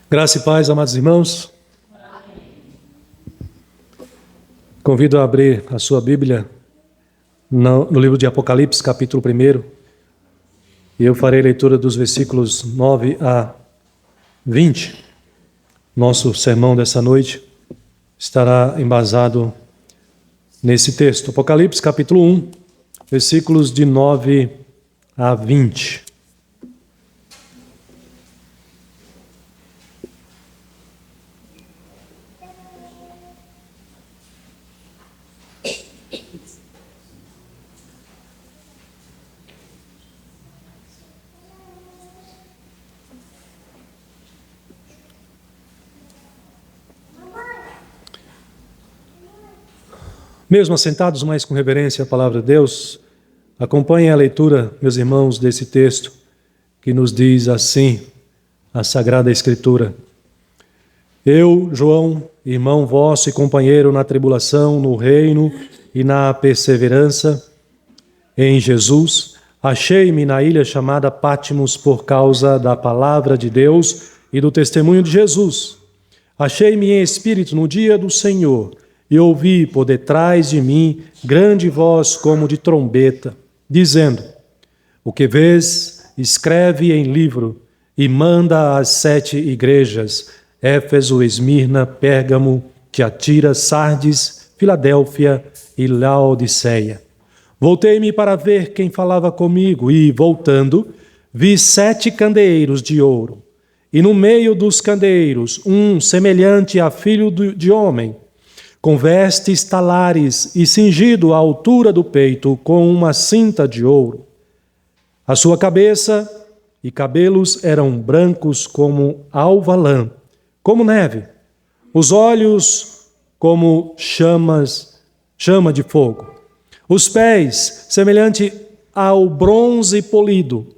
Graça e paz, amados irmãos. Convido a abrir a sua Bíblia no livro de Apocalipse, capítulo 1. E eu farei leitura dos versículos 9 a 20. Nosso sermão dessa noite estará embasado nesse texto. Apocalipse, capítulo 1, versículos de 9 a 20. Mesmo assentados, mas com reverência à palavra de Deus, acompanhem a leitura, meus irmãos, desse texto, que nos diz assim, a Sagrada Escritura. Eu, João, irmão vosso e companheiro na tribulação, no reino e na perseverança em Jesus, achei-me na ilha chamada Patmos por causa da palavra de Deus e do testemunho de Jesus. Achei-me em espírito no dia do Senhor, e ouvi por detrás de mim grande voz como de trombeta, dizendo: o que vês, escreve em livro e manda às 7 igrejas, Éfeso, Esmirna, Pérgamo, Tiatira, Sardes, Filadélfia e Laodiceia. Voltei-me para ver quem falava comigo e, voltando, vi 7 candeeiros de ouro, e no meio dos candeeiros um semelhante a filho de homem, com vestes talares e cingido à altura do peito com uma cinta de ouro. A sua cabeça e cabelos eram brancos como alva-lã, como neve, os olhos como chama de fogo, os pés semelhante ao bronze polido,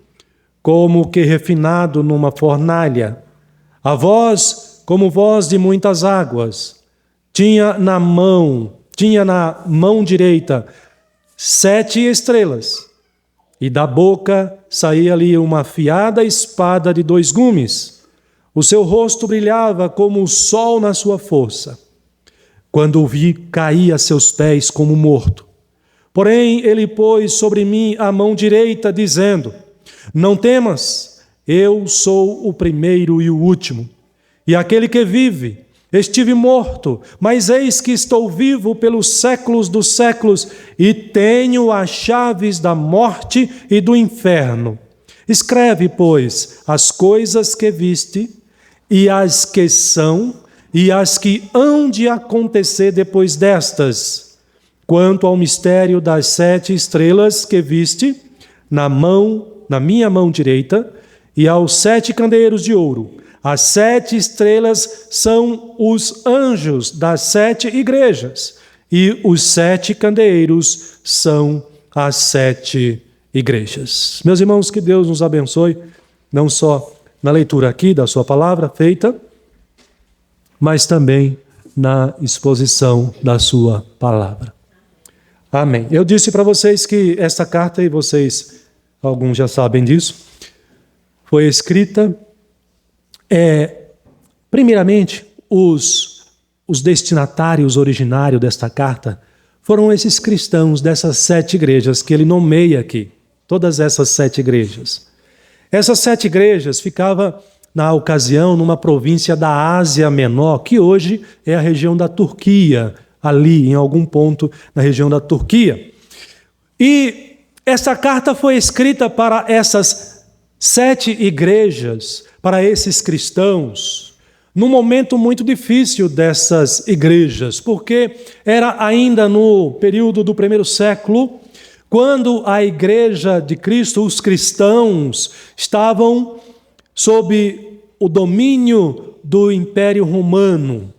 como que refinado numa fornalha, a voz como voz de muitas águas. Tinha na mão direita 7 estrelas, e da boca saía-lhe uma afiada espada de 2 gumes. O seu rosto brilhava como o sol na sua força. Quando o vi, caí a seus pés como morto. Porém, ele pôs sobre mim a mão direita, dizendo: não temas, eu sou o primeiro e o último, e aquele que vive. Estive morto, mas eis que estou vivo pelos séculos dos séculos e tenho as chaves da morte e do inferno. Escreve, pois, as coisas que viste e as que são e as que hão de acontecer depois destas. Quanto ao mistério das 7 estrelas que viste na minha mão direita e aos 7 candeeiros de ouro, as 7 estrelas são os anjos das 7 igrejas, e os 7 candeeiros são as 7 igrejas. Meus irmãos, que Deus nos abençoe, não só na leitura aqui da sua palavra feita, mas também na exposição da sua palavra. Amém. Eu disse para vocês que esta carta, e vocês, alguns já sabem disso, foi escrita. Primeiramente, os destinatários originários desta carta foram esses cristãos dessas 7 igrejas que ele nomeia aqui, todas essas 7 igrejas. Essas 7 igrejas ficavam, na ocasião, numa província da Ásia Menor, que hoje é a região da Turquia, ali em algum ponto na região da Turquia. E essa carta foi escrita para essas 7 igrejas, para esses cristãos, num momento muito difícil dessas igrejas, porque era ainda no período do 1º século, quando a igreja de Cristo, os cristãos, estavam sob o domínio do Império Romano.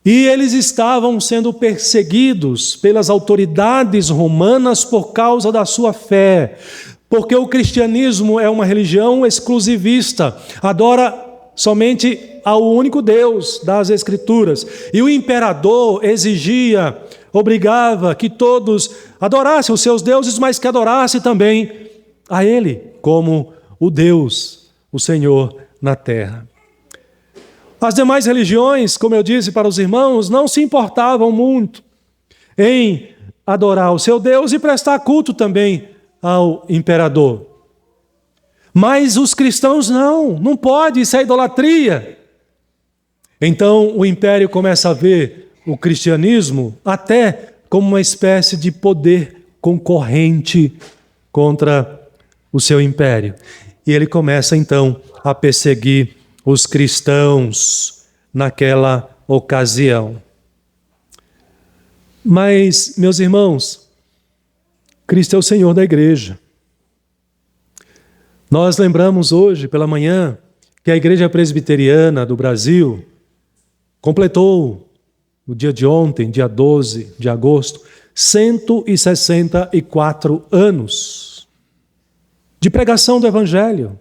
E eles estavam sendo perseguidos pelas autoridades romanas por causa da sua fé. Porque o cristianismo é uma religião exclusivista, adora somente ao único Deus das Escrituras. E o imperador exigia obrigava que todos adorassem os seus deuses, mas que adorassem também a Ele como o Deus, o Senhor na terra. As demais religiões, como eu disse para os irmãos, não se importavam muito em adorar o seu Deus e prestar culto também ao imperador. Mas os cristãos não pode, isso é idolatria. Então o império começa a ver o cristianismo até como uma espécie de poder concorrente contra o seu império. E ele começa então a perseguir os cristãos naquela ocasião. Mas, meus irmãos, Cristo é o Senhor da igreja. Nós lembramos hoje pela manhã que a Igreja Presbiteriana do Brasil completou, no dia de ontem, dia 12 de agosto, 164 anos de pregação do Evangelho,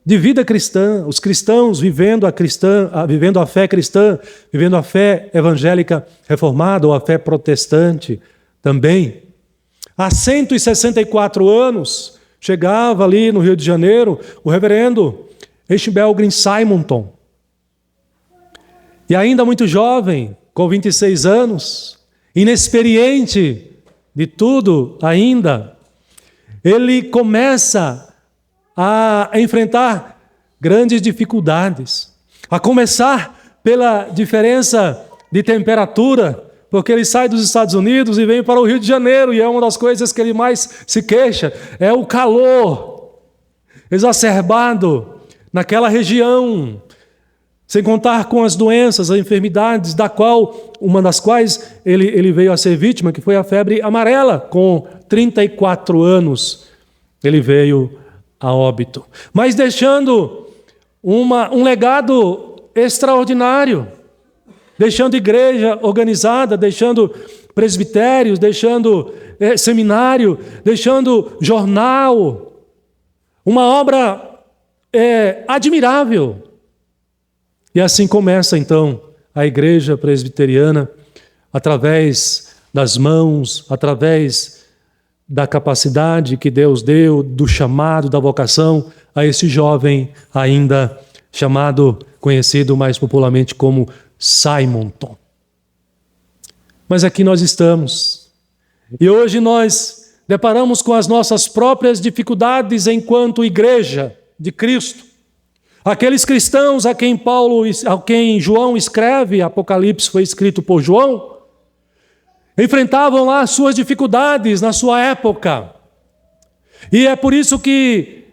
de vida cristã, os cristãos vivendo a fé cristã, vivendo a fé evangélica reformada ou a fé protestante também. Há 164 anos, chegava ali no Rio de Janeiro o reverendo Eschbelgrin Simonton. E ainda muito jovem, com 26 anos, inexperiente de tudo ainda, ele começa a enfrentar grandes dificuldades. A começar pela diferença de temperatura, porque ele sai dos Estados Unidos e vem para o Rio de Janeiro, e é uma das coisas que ele mais se queixa, é o calor exacerbado naquela região, sem contar com as doenças, as enfermidades, uma das quais ele veio a ser vítima, que foi a febre amarela. Com 34 anos, ele veio a óbito. Mas deixando um legado extraordinário, deixando igreja organizada, deixando presbitérios, deixando seminário, deixando jornal, uma obra admirável. E assim começa então a Igreja Presbiteriana, através das mãos, através da capacidade que Deus deu, do chamado, da vocação, a esse jovem ainda conhecido mais popularmente como Simonton. Mas aqui nós estamos. E hoje nós deparamos com as nossas próprias dificuldades enquanto igreja de Cristo. Aqueles cristãos a quem João escreve, Apocalipse foi escrito por João, enfrentavam lá as suas dificuldades na sua época. E é por isso que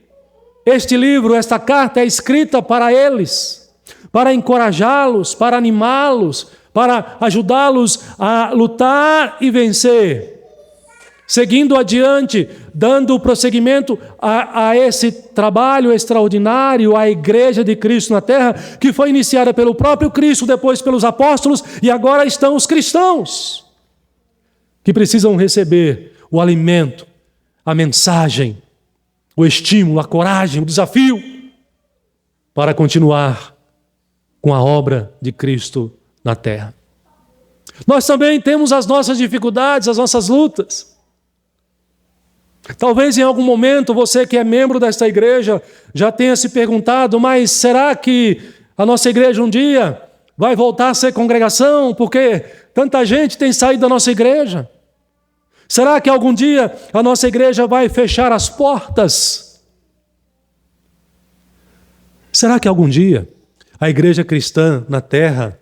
este livro, esta carta é escrita para eles, para encorajá-los, para animá-los, para ajudá-los a lutar e vencer. Seguindo adiante, dando prosseguimento a esse trabalho extraordinário, a Igreja de Cristo na Terra, que foi iniciada pelo próprio Cristo, depois pelos apóstolos, e agora estão os cristãos, que precisam receber o alimento, a mensagem, o estímulo, a coragem, o desafio, para continuar com a obra de Cristo na Terra. Nós também temos as nossas dificuldades, as nossas lutas. Talvez em algum momento você que é membro desta igreja já tenha se perguntado, mas será que a nossa igreja um dia vai voltar a ser congregação? Porque tanta gente tem saído da nossa igreja. Será que algum dia a nossa igreja vai fechar as portas? Será que algum dia a igreja cristã na terra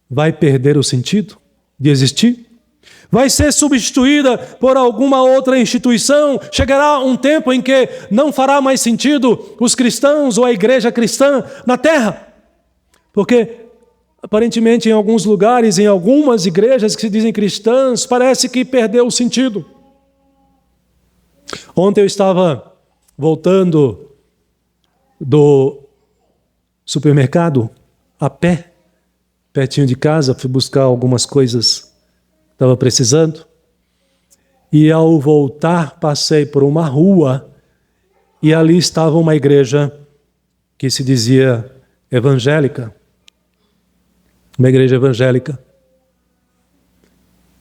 vai perder o sentido de existir? Vai ser substituída por alguma outra instituição? Chegará um tempo em que não fará mais sentido os cristãos ou a igreja cristã na terra? Porque, aparentemente, em alguns lugares, em algumas igrejas que se dizem cristãs, parece que perdeu o sentido. Ontem eu estava voltando do supermercado a pé, pertinho de casa, fui buscar algumas coisas que estava precisando. E ao voltar, passei por uma rua e ali estava uma igreja que se dizia evangélica. Uma igreja evangélica.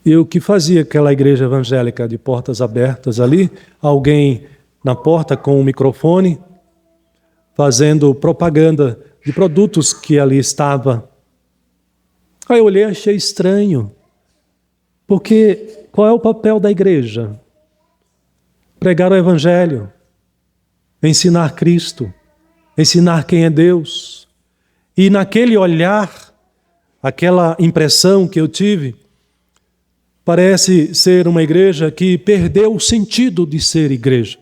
E o que fazia aquela igreja evangélica de portas abertas ali? Alguém na porta com um microfone, fazendo propaganda de produtos que ali estava. Aí eu olhei e achei estranho. Porque qual é o papel da igreja? Pregar o evangelho, ensinar Cristo, ensinar quem é Deus. E naquele olhar, aquela impressão que eu tive, parece ser uma igreja que perdeu o sentido de ser igreja.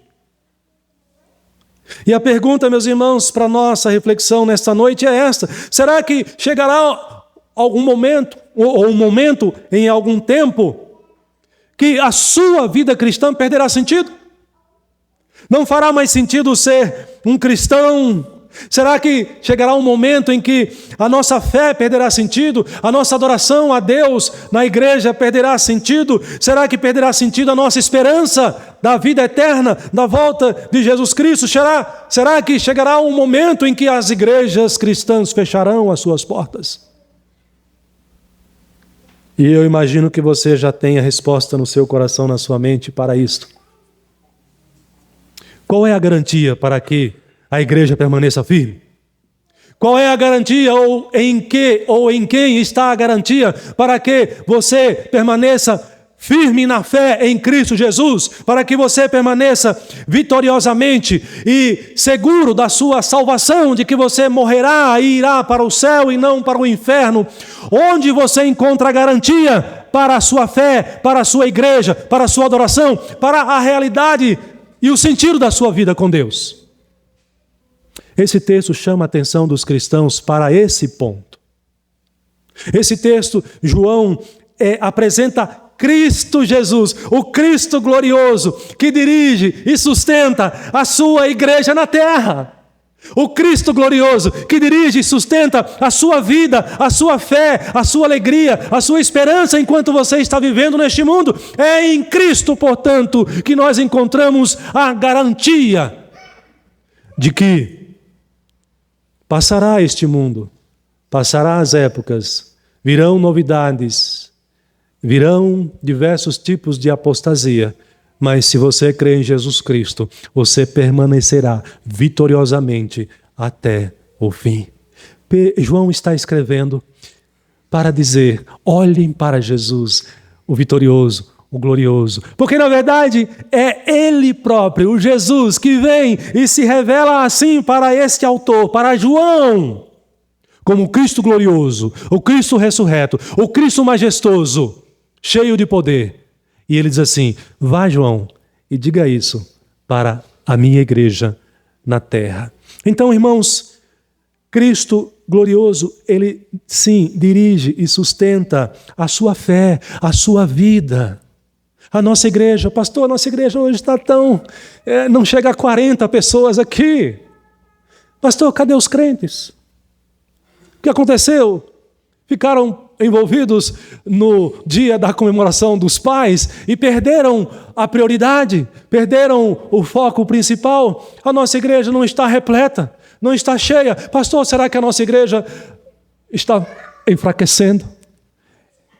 E a pergunta, meus irmãos, para nossa reflexão nesta noite é esta: será que chegará algum momento, ou um momento em algum tempo, que a sua vida cristã perderá sentido? Não fará mais sentido ser um cristão? Será que chegará um momento em que a nossa fé perderá sentido? A nossa adoração a Deus na igreja perderá sentido? Será que perderá sentido a nossa esperança da vida eterna, da volta de Jesus Cristo? Será que chegará um momento em que as igrejas cristãs fecharão as suas portas? E eu imagino que você já tenha resposta no seu coração, na sua mente para isto. Qual é a garantia para que a igreja permaneça firme? Qual é a garantia ou em quem está a garantia para que você permaneça firme na fé em Cristo Jesus, para que você permaneça vitoriosamente e seguro da sua salvação, de que você morrerá e irá para o céu e não para o inferno? Onde você encontra a garantia para a sua fé, para a sua igreja, para a sua adoração, para a realidade e o sentido da sua vida com Deus? Esse texto chama a atenção dos cristãos para esse ponto. Esse texto, João apresenta Cristo Jesus, o Cristo glorioso, que dirige e sustenta a sua igreja na terra. O Cristo glorioso, que dirige e sustenta a sua vida, a sua fé, a sua alegria, a sua esperança enquanto você está vivendo neste mundo. É em Cristo, portanto, que nós encontramos a garantia de que passará este mundo, passará as épocas, virão novidades, virão diversos tipos de apostasia, mas se você crê em Jesus Cristo, você permanecerá vitoriosamente até o fim. João está escrevendo para dizer: olhem para Jesus, o vitorioso, o glorioso, porque na verdade é Ele próprio, o Jesus, que vem e se revela assim para este autor, para João, como o Cristo glorioso, o Cristo ressurreto, o Cristo majestoso, cheio de poder. E ele diz assim: vá, João, e diga isso para a minha igreja na terra. Então, irmãos, Cristo glorioso, Ele sim dirige e sustenta a sua fé, a sua vida. A nossa igreja, pastor, a nossa igreja hoje está não chega a 40 pessoas aqui. Pastor, cadê os crentes? O que aconteceu? Ficaram envolvidos no dia da comemoração dos pais e perderam a prioridade, perderam o foco principal. A nossa igreja não está repleta, não está cheia. Pastor, será que a nossa igreja está enfraquecendo?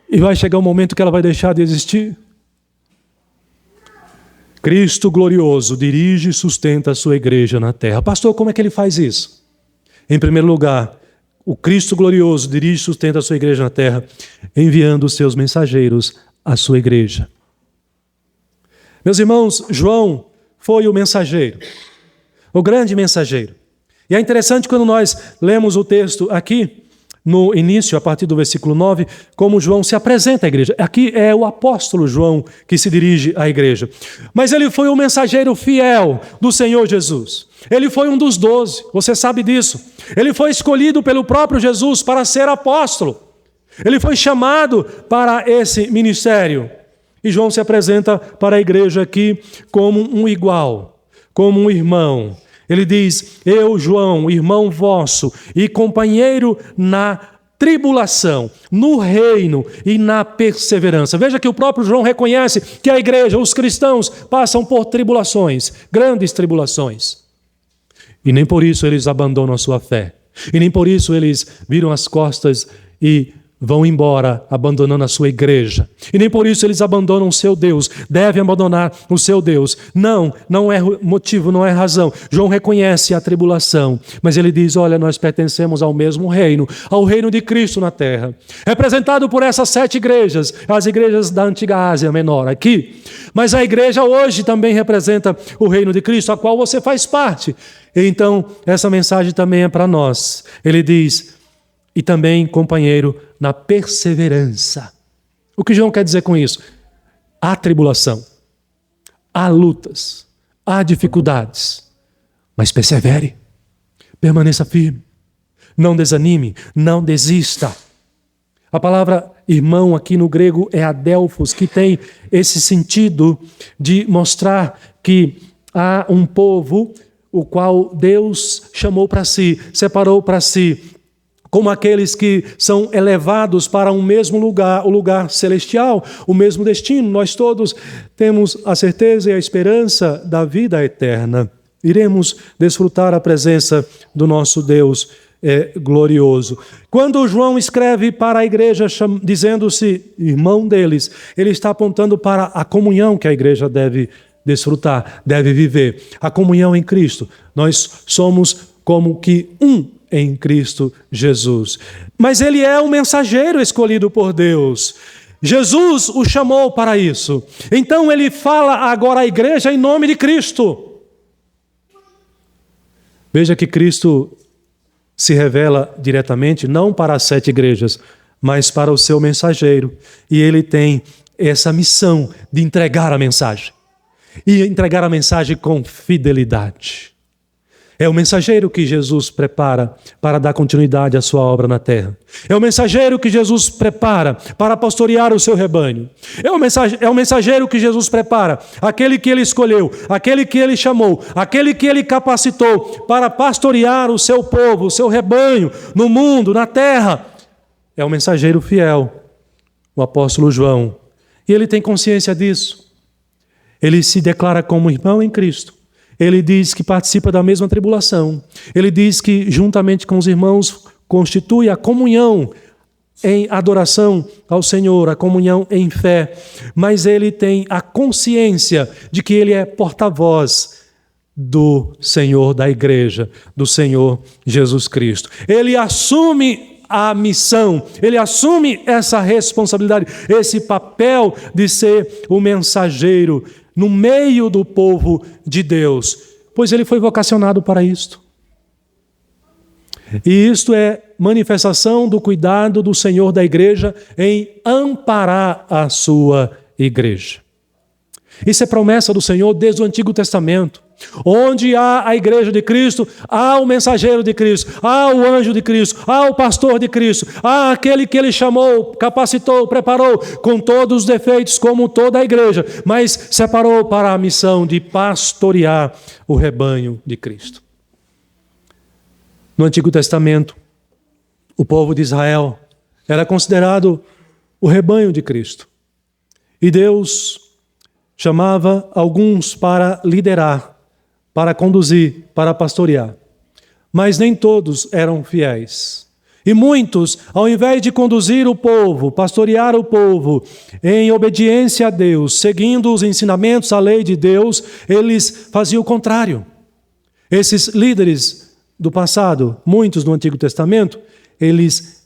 E vai chegar um momento que ela vai deixar de existir? Cristo glorioso dirige e sustenta a sua igreja na terra. Pastor, como é que ele faz isso? Em primeiro lugar, o Cristo glorioso dirige e sustenta a sua igreja na terra, enviando os seus mensageiros à sua igreja. Meus irmãos, João foi o mensageiro, o grande mensageiro. E é interessante quando nós lemos o texto aqui, no início, a partir do versículo 9, como João se apresenta à igreja. Aqui é o apóstolo João que se dirige à igreja. Mas ele foi o mensageiro fiel do Senhor Jesus. Ele foi um dos 12, você sabe disso. Ele foi escolhido pelo próprio Jesus para ser apóstolo. Ele foi chamado para esse ministério. E João se apresenta para a igreja aqui como um igual, como um irmão. Ele diz: eu, João, irmão vosso e companheiro na tribulação, no reino e na perseverança. Veja que o próprio João reconhece que a igreja, os cristãos, passam por tribulações, grandes tribulações. E nem por isso eles abandonam a sua fé. E nem por isso eles viram as costas e vão embora, abandonando a sua igreja. E nem por isso eles abandonam o seu Deus, devem abandonar o seu Deus. Não é motivo, não é razão. João reconhece a tribulação, mas ele diz, olha, nós pertencemos ao mesmo reino, ao reino de Cristo na terra, representado por essas 7 igrejas, as igrejas da antiga Ásia Menor aqui, mas a igreja hoje também representa o reino de Cristo, a qual você faz parte. Então, essa mensagem também é para nós. Ele diz, e também companheiro na perseverança. O que João quer dizer com isso? Há tribulação, há lutas, há dificuldades, mas persevere, permaneça firme, não desanime, não desista. A palavra irmão aqui no grego é adelphos, que tem esse sentido de mostrar que há um povo o qual Deus chamou para si, separou para si, como aqueles que são elevados para um mesmo lugar, o lugar celestial, o mesmo destino. Nós todos temos a certeza e a esperança da vida eterna. Iremos desfrutar a presença do nosso Deus glorioso. Quando João escreve para a igreja, dizendo-se irmão deles, ele está apontando para a comunhão que a igreja deve desfrutar, deve viver. A comunhão em Cristo. Nós somos como que um em Cristo Jesus. Mas ele é o mensageiro escolhido por Deus. Jesus o chamou para isso. Então ele fala agora à igreja em nome de Cristo. Veja que Cristo se revela diretamente não para as 7 igrejas, mas para o seu mensageiro. E ele tem essa missão de entregar a mensagem. E entregar a mensagem com fidelidade. É o mensageiro que Jesus prepara para dar continuidade à sua obra na terra. É o mensageiro que Jesus prepara para pastorear o seu rebanho. É o mensageiro que Jesus prepara, aquele que ele escolheu, aquele que ele chamou, aquele que ele capacitou para pastorear o seu povo, o seu rebanho, no mundo, na terra. É o mensageiro fiel, o apóstolo João. E ele tem consciência disso. Ele se declara como irmão em Cristo. Ele diz que participa da mesma tribulação. Ele diz que, juntamente com os irmãos, constitui a comunhão em adoração ao Senhor, a comunhão em fé. Mas ele tem a consciência de que ele é porta-voz do Senhor da igreja, do Senhor Jesus Cristo. Ele assume a missão, ele assume essa responsabilidade, esse papel de ser o mensageiro no meio do povo de Deus, pois ele foi vocacionado para isto. E isto é manifestação do cuidado do Senhor da igreja em amparar a sua igreja. Isso é promessa do Senhor desde o Antigo Testamento. Onde há a igreja de Cristo, há o mensageiro de Cristo, há o anjo de Cristo, há o pastor de Cristo, há aquele que ele chamou, capacitou, preparou, com todos os defeitos, como toda a igreja, mas separou para a missão de pastorear o rebanho de Cristo. No Antigo Testamento, o povo de Israel era considerado o rebanho de Cristo. E Deus chamava alguns para liderar, para conduzir, para pastorear. Mas nem todos eram fiéis. E muitos, ao invés de conduzir o povo, pastorear o povo em obediência a Deus, seguindo os ensinamentos, a lei de Deus, eles faziam o contrário. Esses líderes do passado, muitos no Antigo Testamento, eles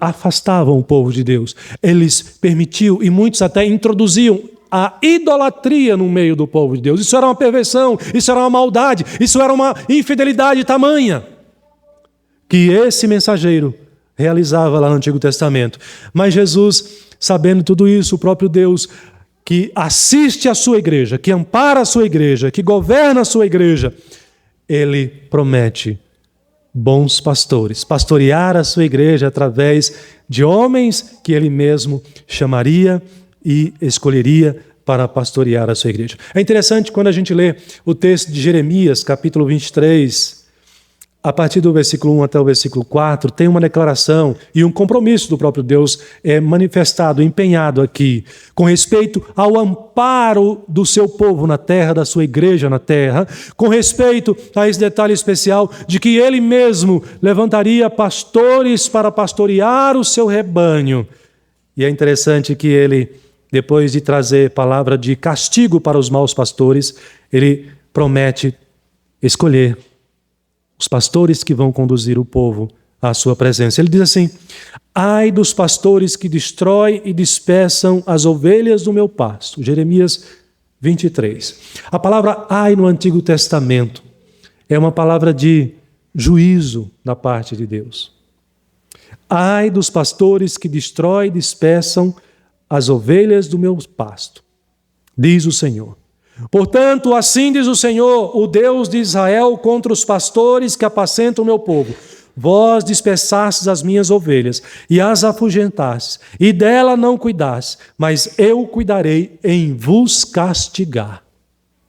afastavam o povo de Deus. Eles permitiam, e muitos até introduziam a idolatria no meio do povo de Deus. Isso era uma perversão, isso era uma maldade, isso era uma infidelidade tamanha que esse mensageiro realizava lá no Antigo Testamento. Mas Jesus, sabendo tudo isso, o próprio Deus que assiste a sua igreja, que ampara a sua igreja, que governa a sua igreja, ele promete bons pastores, pastorear a sua igreja através de homens que ele mesmo chamaria e escolheria para pastorear a sua igreja. É interessante quando a gente lê o texto de Jeremias, capítulo 23, a partir do versículo 1 até o versículo 4, tem uma declaração e um compromisso do próprio Deus manifestado, empenhado aqui, com respeito ao amparo do seu povo na terra, da sua igreja na terra, com respeito a esse detalhe especial de que ele mesmo levantaria pastores para pastorear o seu rebanho. E é interessante que ele, depois de trazer palavra de castigo para os maus pastores, ele promete escolher os pastores que vão conduzir o povo à sua presença. Ele diz assim: ai dos pastores que destroem e dispersam as ovelhas do meu pasto. Jeremias 23. A palavra ai no Antigo Testamento é uma palavra de juízo da parte de Deus. Ai dos pastores que destroem e dispersam as ovelhas do meu pasto, diz o Senhor. Portanto, assim diz o Senhor, o Deus de Israel, contra os pastores que apacentam o meu povo. Vós dispersastes as minhas ovelhas e as afugentastes, e dela não cuidastes, mas eu cuidarei em vos castigar.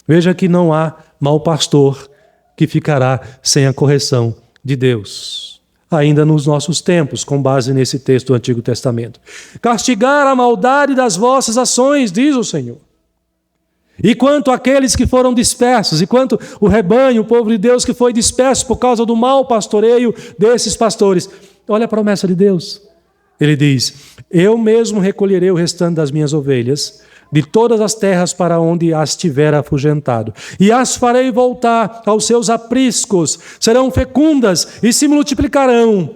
Veja que não há mau pastor que ficará sem a correção de Deus. Ainda nos nossos tempos, com base nesse texto do Antigo Testamento. Castigar a maldade das vossas ações, diz o Senhor. E quanto àqueles que foram dispersos, e quanto o rebanho, o povo de Deus que foi disperso por causa do mau pastoreio desses pastores, olha a promessa de Deus. Ele diz: eu mesmo recolherei o restante das minhas ovelhas de todas as terras para onde as tiver afugentado, e as farei voltar aos seus apriscos, serão fecundas e se multiplicarão.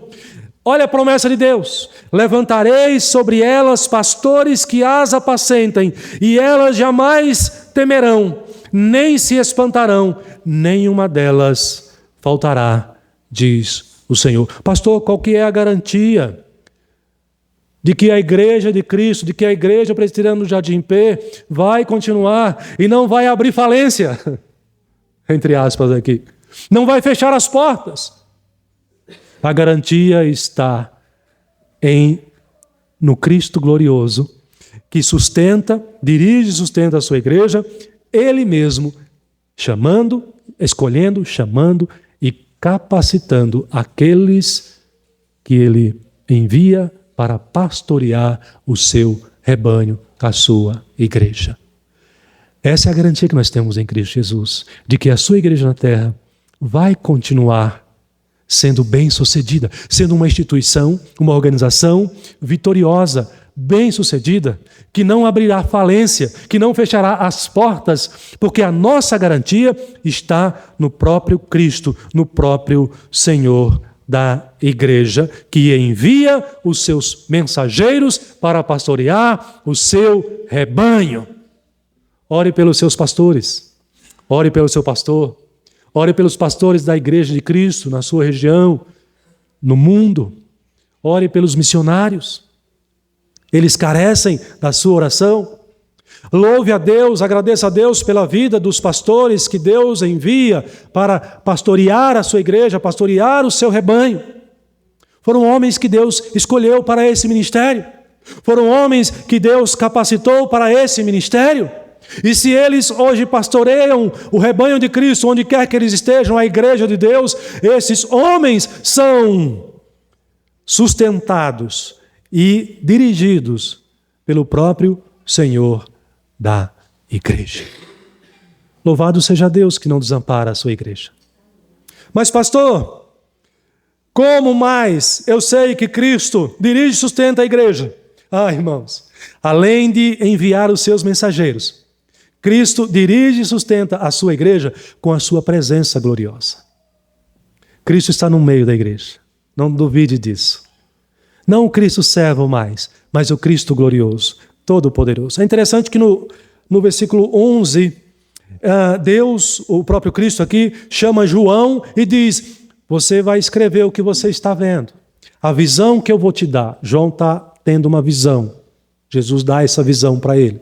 Olha a promessa de Deus: levantarei sobre elas pastores que as apacentem, e elas jamais temerão, nem se espantarão, nenhuma delas faltará, diz o Senhor. Pastor, qual que é a garantia de que a igreja de Cristo, de que a igreja presbiteriana do Jardim P vai continuar e não vai abrir falência? Entre aspas aqui. Não vai fechar as portas. A garantia está no Cristo glorioso, que sustenta, dirige e sustenta a sua igreja, ele mesmo escolhendo, chamando e capacitando aqueles que ele envia para pastorear o seu rebanho, a sua igreja. Essa é a garantia que nós temos em Cristo Jesus, de que a sua igreja na terra vai continuar sendo bem-sucedida, sendo uma instituição, uma organização vitoriosa, bem-sucedida, que não abrirá falência, que não fechará as portas, porque a nossa garantia está no próprio Cristo, no próprio Senhor da igreja, que envia os seus mensageiros para pastorear o seu rebanho. Ore pelos seus pastores, ore pelo seu pastor, ore pelos pastores da igreja de Cristo na sua região, no mundo. Ore pelos missionários. Eles carecem da sua oração. Louve a Deus, agradeça a Deus pela vida dos pastores que Deus envia para pastorear a sua igreja, pastorear o seu rebanho. Foram homens que Deus escolheu para esse ministério. Foram homens que Deus capacitou para esse ministério. E se eles hoje pastoreiam o rebanho de Cristo, onde quer que eles estejam, a igreja de Deus, esses homens são sustentados e dirigidos pelo próprio Senhor da igreja. Louvado seja Deus que não desampara a sua igreja. Mas pastor, como mais eu sei que Cristo dirige e sustenta a igreja? Irmãos, além de enviar os seus mensageiros, Cristo dirige e sustenta a sua igreja com a sua presença gloriosa. Cristo está no meio da igreja. Não duvide disso. Não o Cristo servo mais, mas o Cristo glorioso, todo-poderoso. É interessante que no versículo 11, Deus, o próprio Cristo aqui, chama João e diz: você vai escrever o que você está vendo. A visão que eu vou te dar. João está tendo uma visão. Jesus dá essa visão para ele.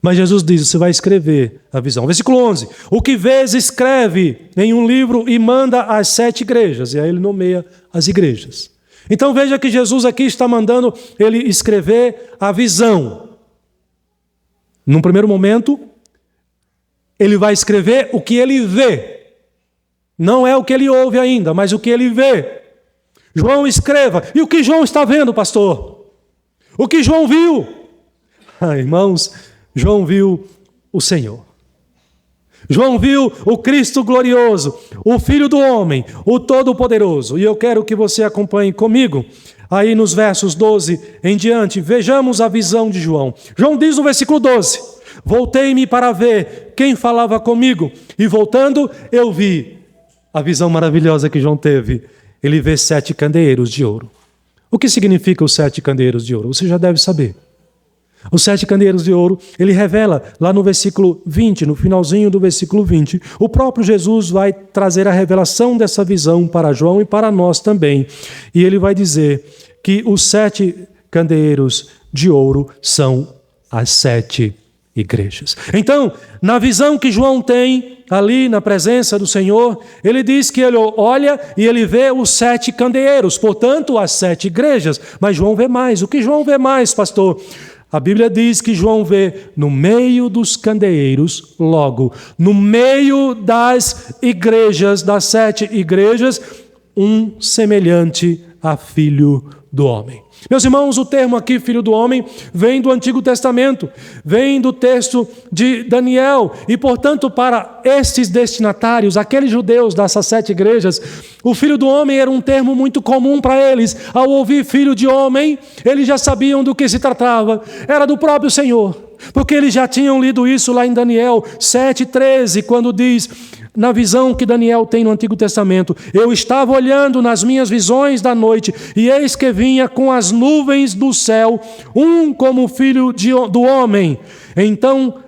Mas Jesus diz: você vai escrever a visão. Versículo 11. O que vês, escreve em um livro e manda às 7 igrejas. E aí ele nomeia as igrejas. Então veja que Jesus aqui está mandando ele escrever a visão. Num primeiro momento, ele vai escrever o que ele vê. Não é o que ele ouve ainda, mas o que ele vê. João escreva. E o que João está vendo, pastor? O que João viu? Irmãos, João viu o Senhor. João viu o Cristo glorioso, o Filho do Homem, o Todo-Poderoso. E eu quero que você acompanhe comigo, aí nos versos 12 em diante. Vejamos a visão de João. João diz no versículo 12: voltei-me para ver quem falava comigo, e voltando eu vi a visão maravilhosa que João teve. Ele vê 7 candeeiros de ouro. O que significa os 7 candeeiros de ouro? Você já deve saber. Os 7 candeeiros de ouro, ele revela lá no versículo 20, no finalzinho do versículo 20. O próprio Jesus vai trazer a revelação dessa visão para João e para nós também. E ele vai dizer que os 7 candeeiros de ouro são as 7 igrejas. Então, na visão que João tem ali na presença do Senhor, ele diz que ele olha e ele vê os 7 candeeiros, portanto, as 7 igrejas. Mas João vê mais. O que João vê mais, pastor? A Bíblia diz que João vê no meio dos candeeiros, logo, no meio das igrejas, das 7 igrejas, um semelhante a Filho do Homem. Meus irmãos, o termo aqui, Filho do Homem, vem do Antigo Testamento, vem do texto de Daniel, e portanto para estes destinatários, aqueles judeus dessas 7 igrejas, o Filho do Homem era um termo muito comum para eles. Ao ouvir Filho de Homem, eles já sabiam do que se tratava, era do próprio Senhor, porque eles já tinham lido isso lá em Daniel 7,13, quando diz, na visão que Daniel tem no Antigo Testamento: eu estava olhando nas minhas visões da noite, e eis que vinha com as nuvens do céu, um como filho do homem. Então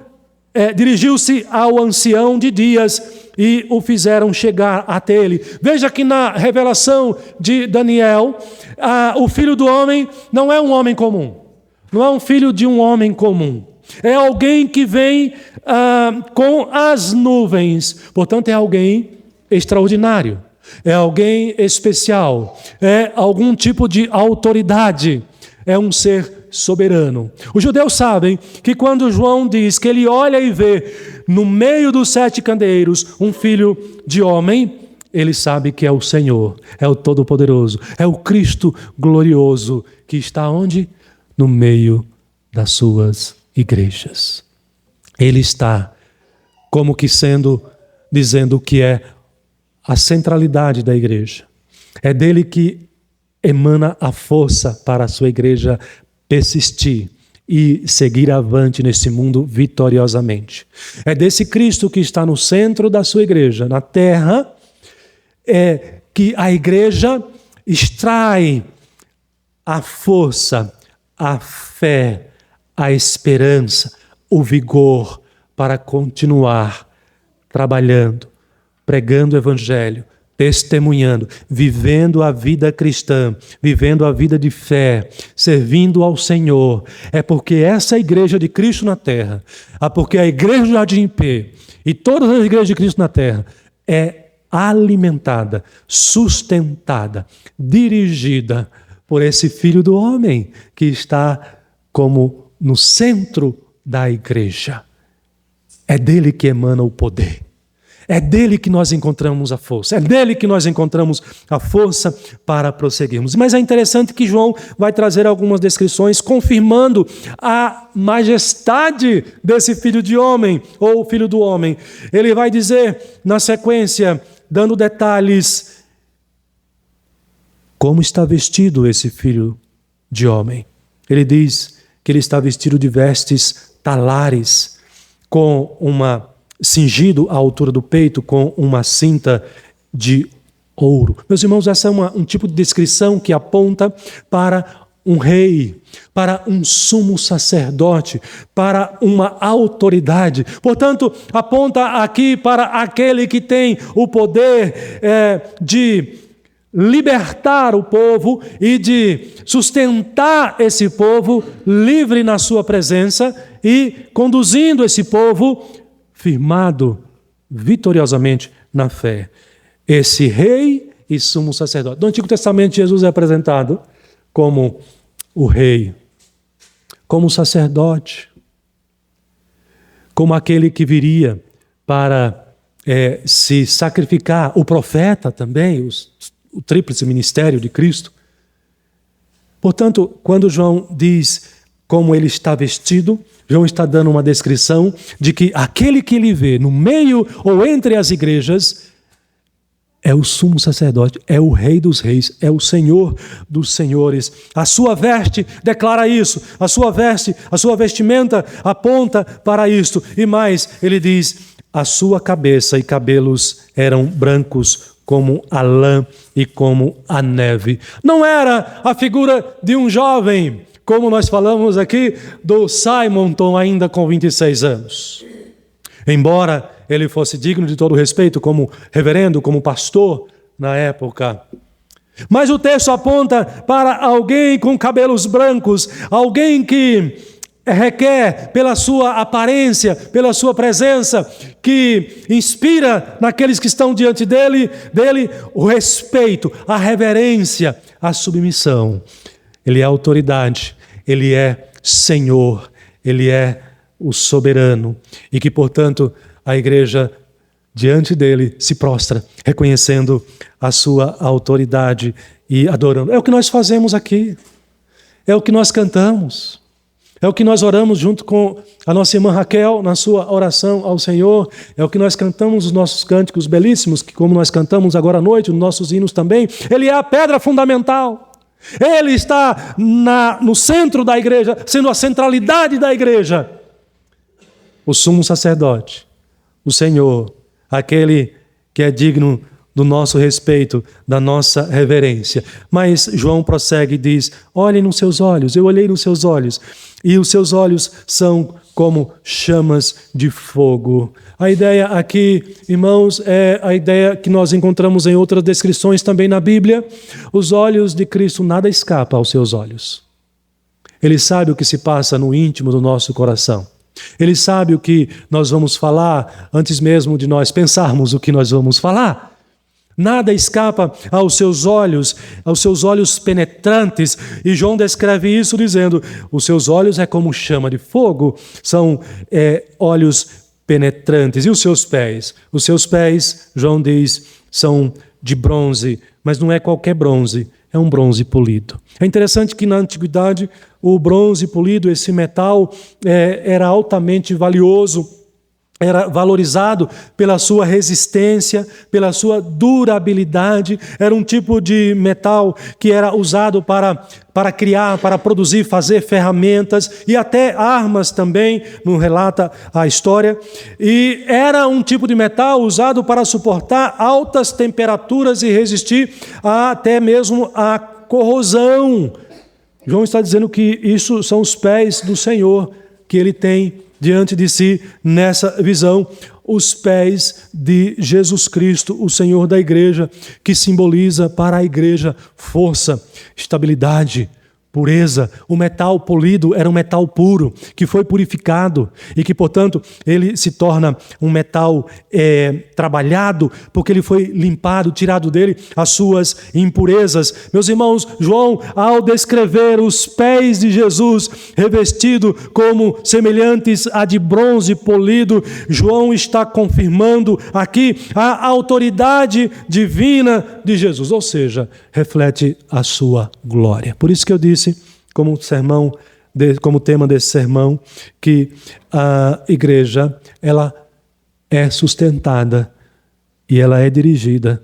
dirigiu-se ao ancião de dias, e o fizeram chegar até ele. Veja que na revelação de Daniel, o filho do homem não é um homem comum, não é um filho de um homem comum. É alguém que vem com as nuvens. Portanto, é alguém extraordinário. É alguém especial. É algum tipo de autoridade. É um ser soberano. Os judeus sabem que quando João diz que ele olha e vê no meio dos 7 candeeiros um filho de homem, ele sabe que é o Senhor, é o Todo-Poderoso, é o Cristo glorioso que está onde? No meio das suas igrejas. Ele está como que dizendo que é a centralidade da igreja. É dele que emana a força para a sua igreja persistir e seguir avante nesse mundo vitoriosamente. É desse Cristo que está no centro da sua igreja, na terra, que a igreja extrai a força, a fé, a esperança, o vigor para continuar trabalhando, pregando o evangelho, testemunhando, vivendo a vida cristã, vivendo a vida de fé, servindo ao Senhor. É porque essa igreja de Cristo na terra, porque a igreja do Jardim IP e todas as igrejas de Cristo na terra é alimentada, sustentada, dirigida por esse Filho do Homem que está como no centro da igreja. É dele que emana o poder. É dele que nós encontramos a força. É dele que nós encontramos a força para prosseguirmos. Mas é interessante que João vai trazer algumas descrições confirmando a majestade desse Filho de Homem, ou Filho do Homem. Ele vai dizer, na sequência, dando detalhes, como está vestido esse Filho de Homem. Ele diz que ele está vestido de vestes talares, cingido à altura do peito com uma cinta de ouro. Meus irmãos, essa é um tipo de descrição que aponta para um rei, para um sumo sacerdote, para uma autoridade. Portanto, aponta aqui para aquele que tem o poder de libertar o povo e de sustentar esse povo livre na sua presença e conduzindo esse povo firmado vitoriosamente na fé. Esse rei e sumo sacerdote. No Antigo Testamento, Jesus é apresentado como o rei, como o sacerdote, como aquele que viria para se sacrificar, o profeta também, o tríplice ministério de Cristo. Portanto, quando João diz como ele está vestido, João está dando uma descrição de que aquele que ele vê no meio ou entre as igrejas é o sumo sacerdote, é o rei dos reis, é o senhor dos senhores. A sua veste declara isso, a sua vestimenta aponta para isto. E mais, ele diz, a sua cabeça e cabelos eram brancos como a lã e como a neve. Não era a figura de um jovem, como nós falamos aqui, do Simonton ainda com 26 anos. Embora ele fosse digno de todo respeito como reverendo, como pastor na época. Mas o texto aponta para alguém com cabelos brancos, alguém que requer pela sua aparência, pela sua presença, que inspira naqueles que estão diante dele o respeito, a reverência, a submissão. Ele é autoridade, ele é Senhor, ele é o soberano e que, portanto, a igreja diante dele se prostra, reconhecendo a sua autoridade e adorando. É o que nós fazemos aqui, é o que nós cantamos, é o que nós oramos junto com a nossa irmã Raquel na sua oração ao Senhor, é o que nós cantamos os nossos cânticos belíssimos, que como nós cantamos agora à noite, nos nossos hinos também. Ele é a pedra fundamental, ele está no centro da igreja, sendo a centralidade da igreja. O sumo sacerdote, o Senhor, aquele que é digno do nosso respeito, da nossa reverência. Mas João prossegue e diz, olhem nos seus olhos, eu olhei nos seus olhos, e os seus olhos são como chamas de fogo. A ideia aqui, irmãos, é a ideia que nós encontramos em outras descrições também na Bíblia. Os olhos de Cristo, nada escapa aos seus olhos. Ele sabe o que se passa no íntimo do nosso coração. Ele sabe o que nós vamos falar antes mesmo de nós pensarmos o que nós vamos falar. Nada escapa aos seus olhos penetrantes. E João descreve isso dizendo, os seus olhos é como chama de fogo, são olhos penetrantes. E os seus pés? Os seus pés, João diz, são de bronze, mas não é qualquer bronze, é um bronze polido. É interessante que na antiguidade o bronze polido, esse metal, era altamente valioso, era valorizado pela sua resistência, pela sua durabilidade. Era um tipo de metal que era usado para criar, para produzir, fazer ferramentas e até armas também, não relata a história. E era um tipo de metal usado para suportar altas temperaturas e resistir até mesmo à corrosão. João está dizendo que isso são os pés do Senhor que ele tem diante de si nessa visão, os pés de Jesus Cristo, o Senhor da igreja, que simboliza para a igreja força, estabilidade, pureza. O metal polido era um metal puro, que foi purificado e que, portanto, ele se torna um metal trabalhado, porque ele foi limpado, tirado dele as suas impurezas. Meus irmãos, João, ao descrever os pés de Jesus, revestido como semelhantes a de bronze polido, João está confirmando aqui a autoridade divina de Jesus, ou seja, reflete a sua glória. Por isso que eu disse, como tema desse sermão, que a igreja, ela é sustentada e ela é dirigida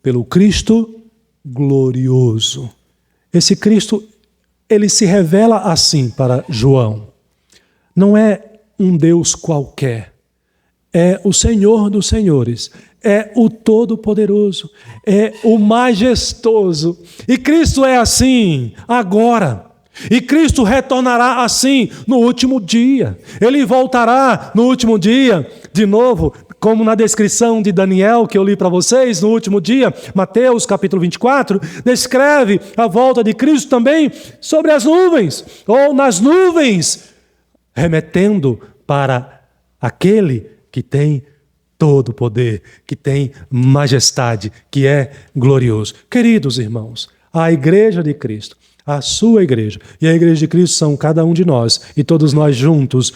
pelo Cristo glorioso. Esse Cristo, ele se revela assim para João. Não é um Deus qualquer, é o Senhor dos senhores, é o Todo-Poderoso, é o Majestoso. E Cristo é assim agora. E Cristo retornará assim no último dia. Ele voltará no último dia, de novo, como na descrição de Daniel que eu li para vocês, no último dia, Mateus capítulo 24, descreve a volta de Cristo também sobre as nuvens, ou nas nuvens, remetendo para aquele que tem todo o poder, que tem majestade, que é glorioso. Queridos irmãos, a igreja de Cristo, a sua igreja e a igreja de Cristo são cada um de nós, e todos nós juntos,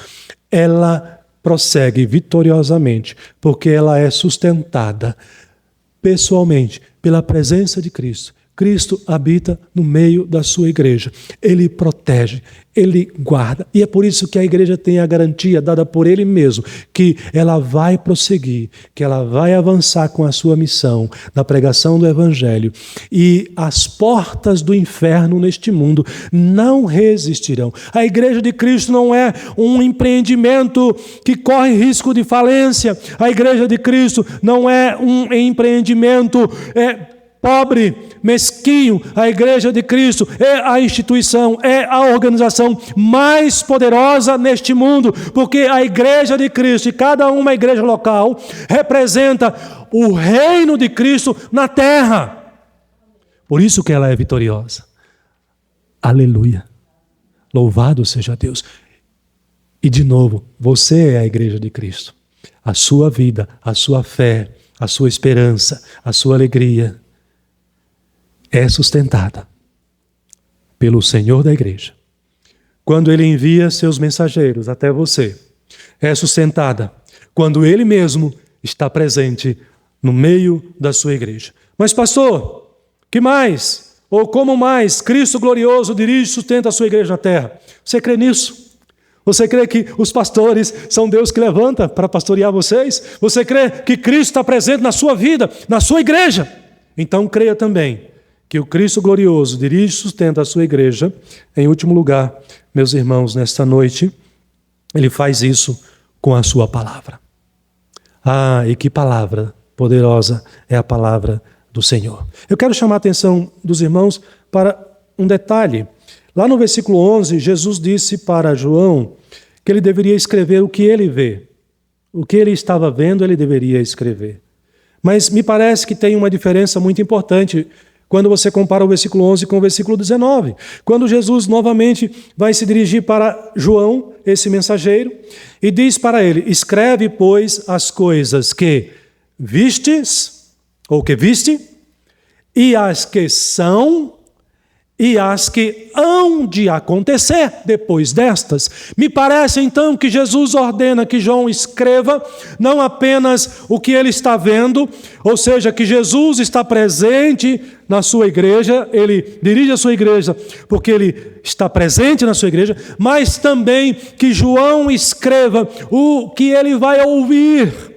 ela prossegue vitoriosamente, porque ela é sustentada pessoalmente pela presença de Cristo. Cristo habita no meio da sua igreja. Ele protege, ele guarda. E é por isso que a igreja tem a garantia dada por ele mesmo, que ela vai prosseguir, que ela vai avançar com a sua missão na pregação do Evangelho. E as portas do inferno neste mundo não resistirão. A igreja de Cristo não é um empreendimento que corre risco de falência. A igreja de Cristo não é um empreendimento pobre, mesquinho. A igreja de Cristo é a instituição, é a organização mais poderosa neste mundo, porque a igreja de Cristo, e cada uma igreja local, representa o reino de Cristo na terra. Por isso que ela é vitoriosa. Aleluia. Louvado seja Deus. E de novo, você é a igreja de Cristo. A sua vida, a sua fé, a sua esperança, a sua alegria é sustentada pelo Senhor da igreja. Quando Ele envia seus mensageiros até você, é sustentada quando Ele mesmo está presente no meio da sua igreja. Mas pastor, que mais? Ou como mais Cristo glorioso dirige e sustenta a sua igreja na terra? Você crê nisso? Você crê que os pastores são Deus que levanta para pastorear vocês? Você crê que Cristo está presente na sua vida, na sua igreja? Então creia também que o Cristo glorioso dirige e sustenta a sua igreja. Em último lugar, meus irmãos, nesta noite, Ele faz isso com a sua palavra. Ah, e que palavra poderosa é a palavra do Senhor. Eu quero chamar a atenção dos irmãos para um detalhe. Lá no versículo 11, Jesus disse para João que ele deveria escrever o que ele vê. O que ele estava vendo, ele deveria escrever. Mas me parece que tem uma diferença muito importante quando você compara o versículo 11 com o versículo 19. Quando Jesus novamente vai se dirigir para João, esse mensageiro, e diz para ele: escreve, pois, as coisas que vistes, ou que viste, e as que são, e as que hão de acontecer depois destas. Me parece então que Jesus ordena que João escreva não apenas o que ele está vendo, ou seja, que Jesus está presente na sua igreja, ele dirige a sua igreja porque ele está presente na sua igreja, mas também que João escreva o que ele vai ouvir.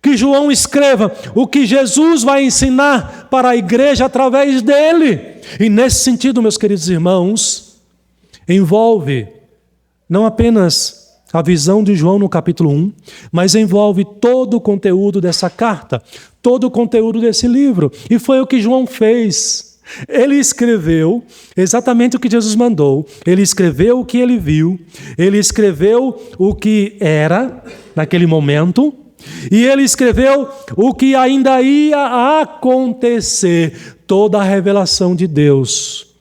Que João escreva o que Jesus vai ensinar para a igreja através dele. E nesse sentido, meus queridos irmãos, envolve não apenas a visão de João no capítulo 1, mas envolve todo o conteúdo dessa carta, todo o conteúdo desse livro. E foi o que João fez. Ele escreveu exatamente o que Jesus mandou, ele escreveu o que ele viu, ele escreveu o que era naquele momento, e ele escreveu o que ainda ia acontecer, toda a revelação de Deus,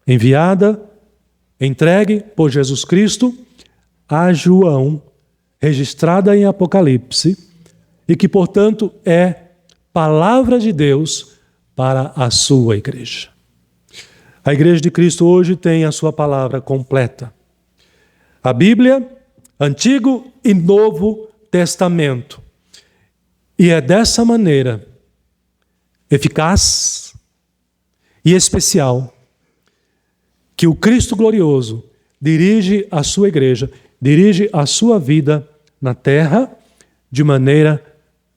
enviada, entregue por Jesus Cristo a João, registrada em Apocalipse, e que, portanto, é palavra de Deus para a sua igreja. A igreja de Cristo hoje tem a sua palavra completa. A Bíblia, Antigo e Novo Testamento. E é dessa maneira eficaz e especial que o Cristo glorioso dirige a sua igreja, dirige a sua vida na terra de maneira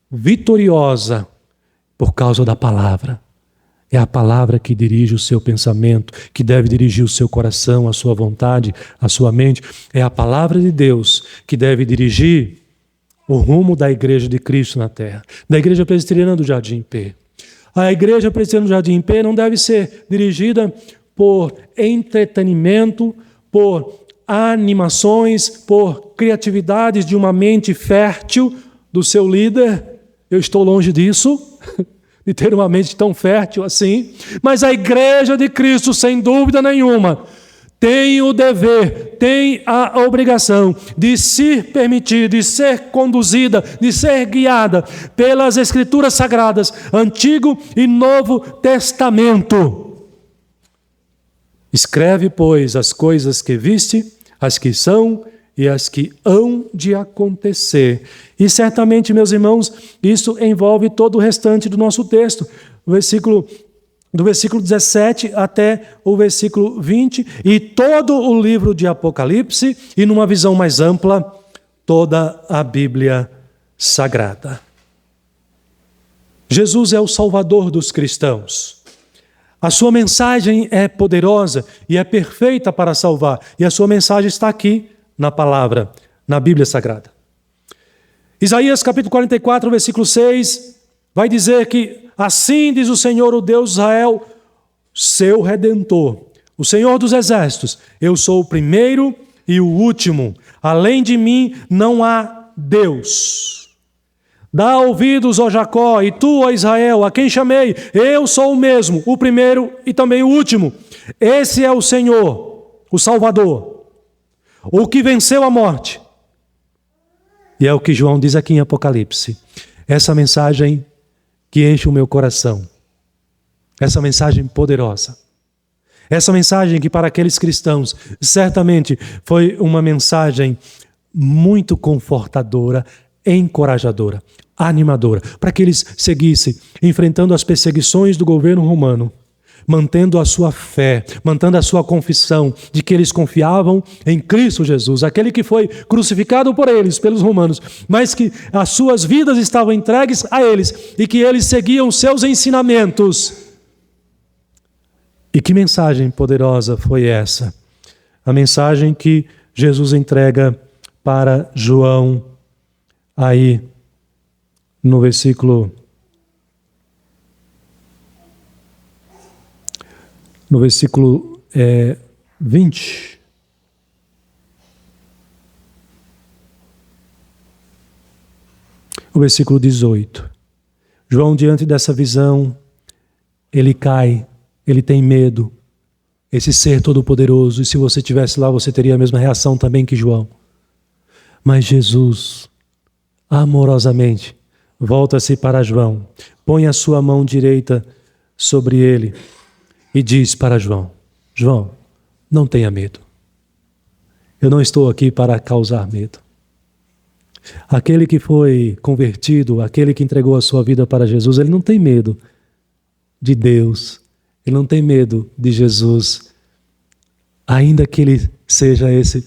vitoriosa por causa da palavra. É a palavra que dirige o seu pensamento, que deve dirigir o seu coração, a sua vontade, a sua mente. É a palavra de Deus que deve dirigir o rumo da igreja de Cristo na terra, da igreja presbiteriana do Jardim P. A igreja presbiteriana do Jardim P não deve ser dirigida por entretenimento, por animações, por criatividades de uma mente fértil do seu líder. Eu estou longe disso, de ter uma mente tão fértil assim. Mas a igreja de Cristo, sem dúvida nenhuma, tem o dever, tem a obrigação de se permitir, de ser conduzida, de ser guiada pelas Escrituras Sagradas, Antigo e Novo Testamento. Escreve, pois, as coisas que viste, as que são e as que hão de acontecer. E certamente, meus irmãos, isso envolve todo o restante do nosso texto. Do versículo 17 até o versículo 20, e todo o livro de Apocalipse, e numa visão mais ampla, toda a Bíblia Sagrada. Jesus é o Salvador dos cristãos. A sua mensagem é poderosa e é perfeita para salvar. E a sua mensagem está aqui na palavra, na Bíblia Sagrada. Isaías capítulo 44, versículo 6, vai dizer que assim diz o Senhor, o Deus de Israel, seu Redentor, o Senhor dos Exércitos: eu sou o primeiro e o último. Além de mim não há Deus. Dá ouvidos, ó Jacó, e tu, ó Israel, a quem chamei. Eu sou o mesmo, o primeiro e também o último. Esse é o Senhor, o Salvador, o que venceu a morte. E é o que João diz aqui em Apocalipse. Essa mensagem que enche o meu coração. Essa mensagem poderosa. Essa mensagem que para aqueles cristãos certamente foi uma mensagem muito confortadora, encorajadora, animadora, para que eles seguissem enfrentando as perseguições do governo romano, mantendo a sua fé, mantendo a sua confissão de que eles confiavam em Cristo Jesus, aquele que foi crucificado por eles, pelos romanos, mas que as suas vidas estavam entregues a eles e que eles seguiam seus ensinamentos. E que mensagem poderosa foi essa? A mensagem que Jesus entrega para João aí no versículo 20. O versículo 18. João, diante dessa visão, ele cai, ele tem medo. Esse ser todo-poderoso, e se você estivesse lá, você teria a mesma reação também que João. Mas Jesus, amorosamente, volta-se para João, põe a sua mão direita sobre ele e diz para João: João, não tenha medo. Eu não estou aqui para causar medo. Aquele que foi convertido, aquele que entregou a sua vida para Jesus, ele não tem medo de Deus, ele não tem medo de Jesus, ainda que ele seja esse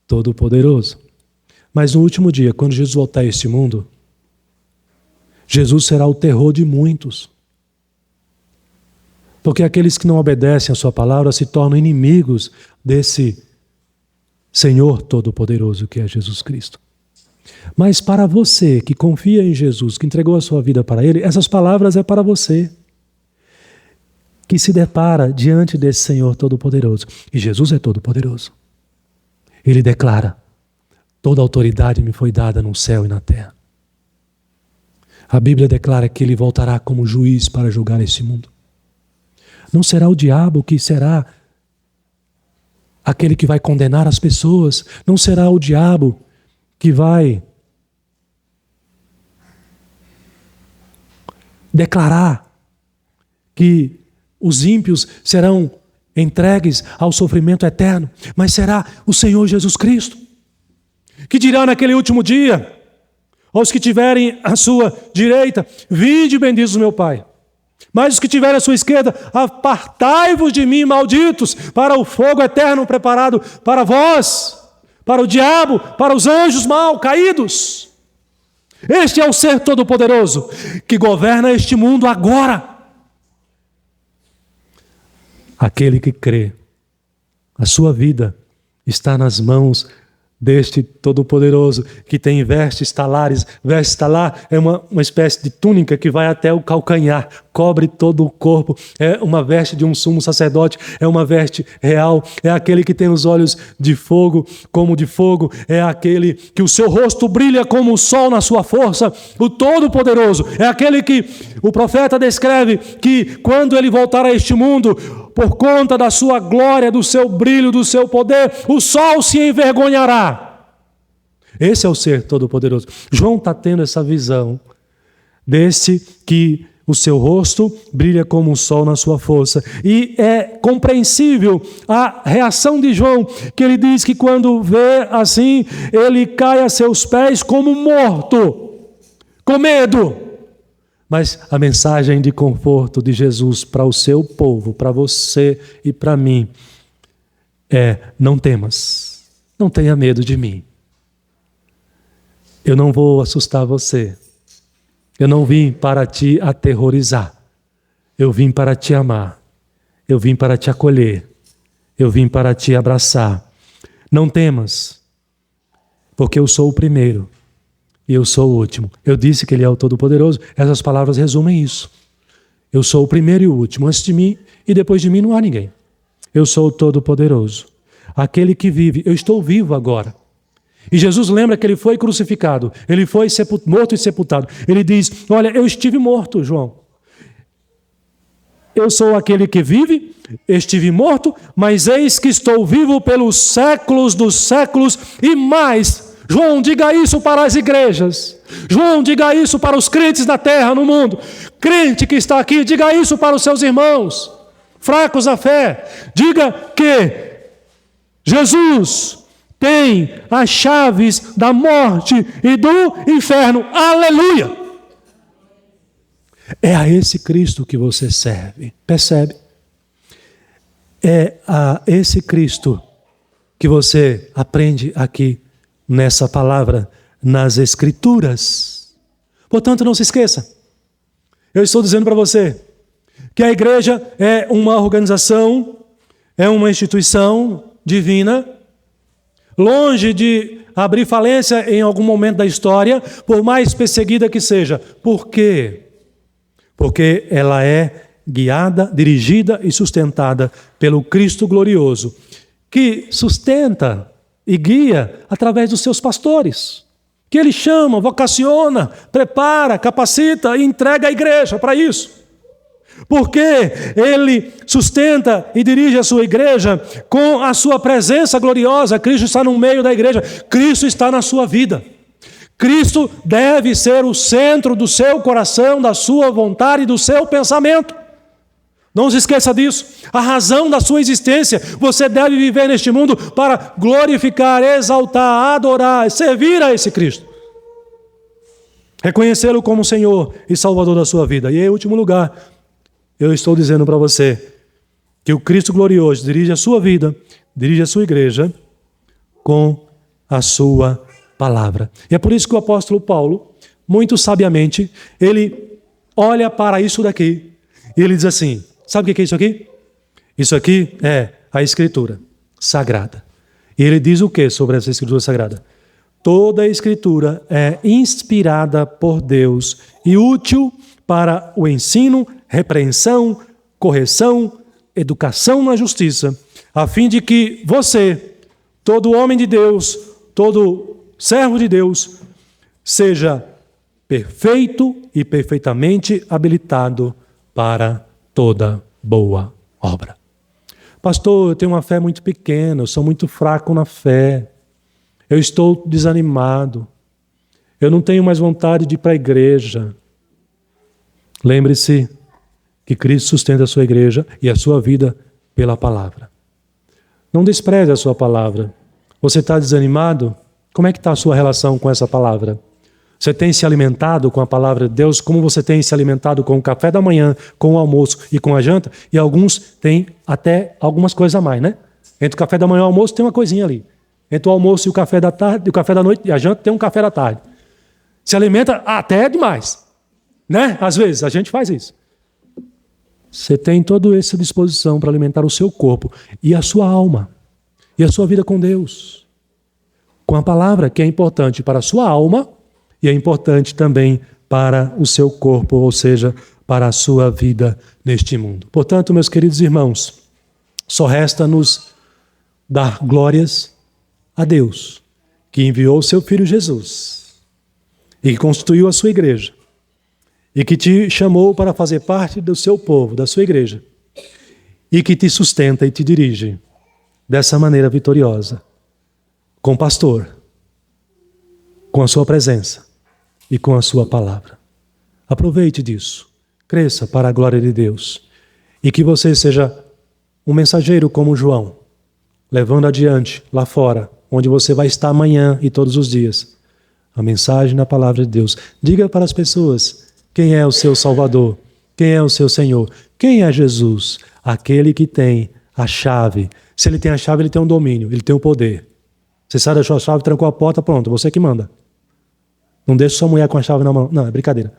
Todo-Poderoso. Mas no último dia, quando Jesus voltar a este mundo, Jesus será o terror de muitos. Porque aqueles que não obedecem a sua palavra se tornam inimigos desse Senhor Todo-Poderoso que é Jesus Cristo. Mas para você que confia em Jesus, que entregou a sua vida para Ele, essas palavras é para você, que se depara diante desse Senhor Todo-Poderoso. E Jesus é Todo-Poderoso. Ele declara: toda autoridade me foi dada no céu e na terra. A Bíblia declara que Ele voltará como juiz para julgar esse mundo. Não será o diabo que será aquele que vai condenar as pessoas. Não será o diabo que vai declarar que os ímpios serão entregues ao sofrimento eterno. Mas será o Senhor Jesus Cristo, que dirá naquele último dia aos que tiverem à sua direita: vinde, benditos do meu Pai. Mas os que tiverem à sua esquerda: apartai-vos de mim, malditos, para o fogo eterno preparado para vós, para o diabo, para os anjos mal caídos. Este é o ser todo-poderoso que governa este mundo agora. Aquele que crê, a sua vida está nas mãos deste Todo-Poderoso, que tem vestes talares. Veste talar é uma espécie de túnica que vai até o calcanhar, cobre todo o corpo. É uma veste de um sumo sacerdote, é uma veste real. É aquele que tem os olhos de fogo, como de fogo. É aquele que o seu rosto brilha como o sol na sua força. O Todo-Poderoso é aquele que o profeta descreve que quando ele voltar a este mundo, por conta da sua glória, do seu brilho, do seu poder, o sol se envergonhará. Esse é o ser todo-poderoso. João está tendo essa visão desse que o seu rosto brilha como um sol na sua força. E é compreensível a reação de João, que ele diz que quando vê assim, ele cai a seus pés como morto, com medo. Mas a mensagem de conforto de Jesus para o seu povo, para você e para mim, é: não temas, não tenha medo de mim. Eu não vou assustar você. Eu não vim para te aterrorizar. Eu vim para te amar. Eu vim para te acolher. Eu vim para te abraçar. Não temas, porque eu sou o primeiro e eu sou o último. Eu disse que Ele é o Todo-Poderoso. Essas palavras resumem isso. Eu sou o primeiro e o último. Antes de mim e depois de mim não há ninguém. Eu sou o Todo-Poderoso. Aquele que vive. Eu estou vivo agora. E Jesus lembra que Ele foi crucificado. Ele foi morto e sepultado. Ele diz: olha, eu estive morto, João. Eu sou aquele que vive, estive morto, mas eis que estou vivo pelos séculos dos séculos e mais. João, diga isso para as igrejas. João, diga isso para os crentes na terra, no mundo. Crente que está aqui, diga isso para os seus irmãos fracos na fé. Diga que Jesus tem as chaves da morte e do inferno. Aleluia! É a esse Cristo que você serve. Percebe? É a esse Cristo que você aprende aqui nessa palavra, nas Escrituras. Portanto, não se esqueça. Eu estou dizendo para você que a igreja é uma organização, é uma instituição divina, longe de abrir falência em algum momento da história, por mais perseguida que seja. Por quê? Porque ela é guiada, dirigida e sustentada pelo Cristo glorioso, que sustenta e guia através dos seus pastores, que Ele chama, vocaciona, prepara, capacita e entrega a igreja para isso. Porque Ele sustenta e dirige a sua igreja com a sua presença gloriosa. Cristo está no meio da igreja. Cristo está na sua vida. Cristo deve ser o centro do seu coração, da sua vontade e do seu pensamento. Não se esqueça disso. A razão da sua existência. Você deve viver neste mundo para glorificar, exaltar, adorar, servir a esse Cristo. Reconhecê-lo como Senhor e Salvador da sua vida. E em último lugar, eu estou dizendo para você que o Cristo glorioso dirige a sua vida, dirige a sua igreja com a sua palavra. E é por isso que o apóstolo Paulo, muito sabiamente, ele olha para isso daqui e ele diz assim: sabe o que é isso aqui? Isso aqui é a Escritura Sagrada. E ele diz o que sobre essa Escritura Sagrada? Toda a Escritura é inspirada por Deus e útil para o ensino, repreensão, correção, educação na justiça, a fim de que você, todo homem de Deus, todo servo de Deus, seja perfeito e perfeitamente habilitado para toda boa obra. Pastor, eu tenho uma fé muito pequena, eu sou muito fraco na fé, eu estou desanimado, eu não tenho mais vontade de ir para a igreja. Lembre-se que Cristo sustenta a sua igreja e a sua vida pela palavra. Não despreze a sua palavra. Você está desanimado? Como é que está a sua relação com essa palavra? Você tem se alimentado com a palavra de Deus como você tem se alimentado com o café da manhã, com o almoço e com a janta? E alguns têm até algumas coisas a mais, né? Entre o café da manhã e o almoço tem uma coisinha ali. Entre o almoço e o café da tarde, o café da noite e a janta tem um café da tarde. Se alimenta até demais, né? Às vezes a gente faz isso. Você tem toda essa disposição para alimentar o seu corpo e a sua alma e a sua vida com Deus, com a palavra, que é importante para a sua alma e é importante também para o seu corpo, ou seja, para a sua vida neste mundo. Portanto, meus queridos irmãos, só resta nos dar glórias a Deus, que enviou o seu Filho Jesus e que constituiu a sua igreja e que te chamou para fazer parte do seu povo, da sua igreja, e que te sustenta e te dirige dessa maneira vitoriosa, com o pastor, com a sua presença e com a sua palavra. Aproveite disso. cresça para a glória de Deus. E que você seja um mensageiro como João, levando adiante lá fora, onde você vai estar amanhã e todos os dias, a mensagem da palavra de Deus. Diga para as pessoas quem é o seu Salvador, quem é o seu Senhor, quem é Jesus, aquele que tem a chave. Se ele tem a chave, ele tem um domínio, ele tem o poder. Você sai da sua chave, trancou a porta, pronto, você que manda. Não deixa sua mulher com a chave na mão. Não, é brincadeira.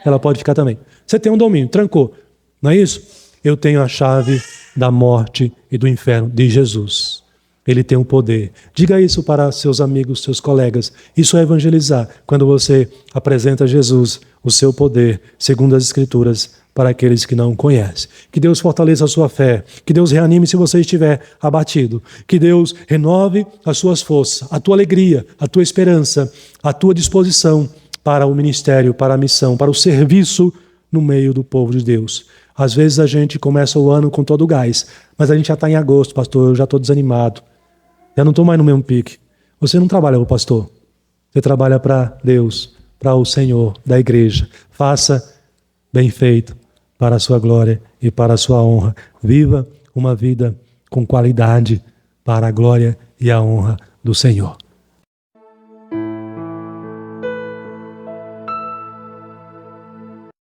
Ela pode ficar também. Você tem um domínio, trancou. Não é isso? Eu tenho a chave da morte e do inferno de Jesus. Ele tem o poder. Diga isso para seus amigos, seus colegas. Isso é evangelizar. Quando você apresenta Jesus, o seu poder, segundo as Escrituras, para aqueles que não o conhecem. Que Deus fortaleça a sua fé. Que Deus reanime se você estiver abatido. Que Deus renove as suas forças, a tua alegria, a tua esperança, a tua disposição para o ministério, para a missão, para o serviço no meio do povo de Deus. Às vezes a gente começa o ano com todo o gás, mas a gente já está em agosto, pastor, eu já estou desanimado. Já não estou mais no mesmo pique. Você não trabalha para o pastor. Você trabalha para Deus, para o Senhor da igreja. Faça bem feito para a sua glória e para a sua honra. Viva uma vida com qualidade para a glória e a honra do Senhor.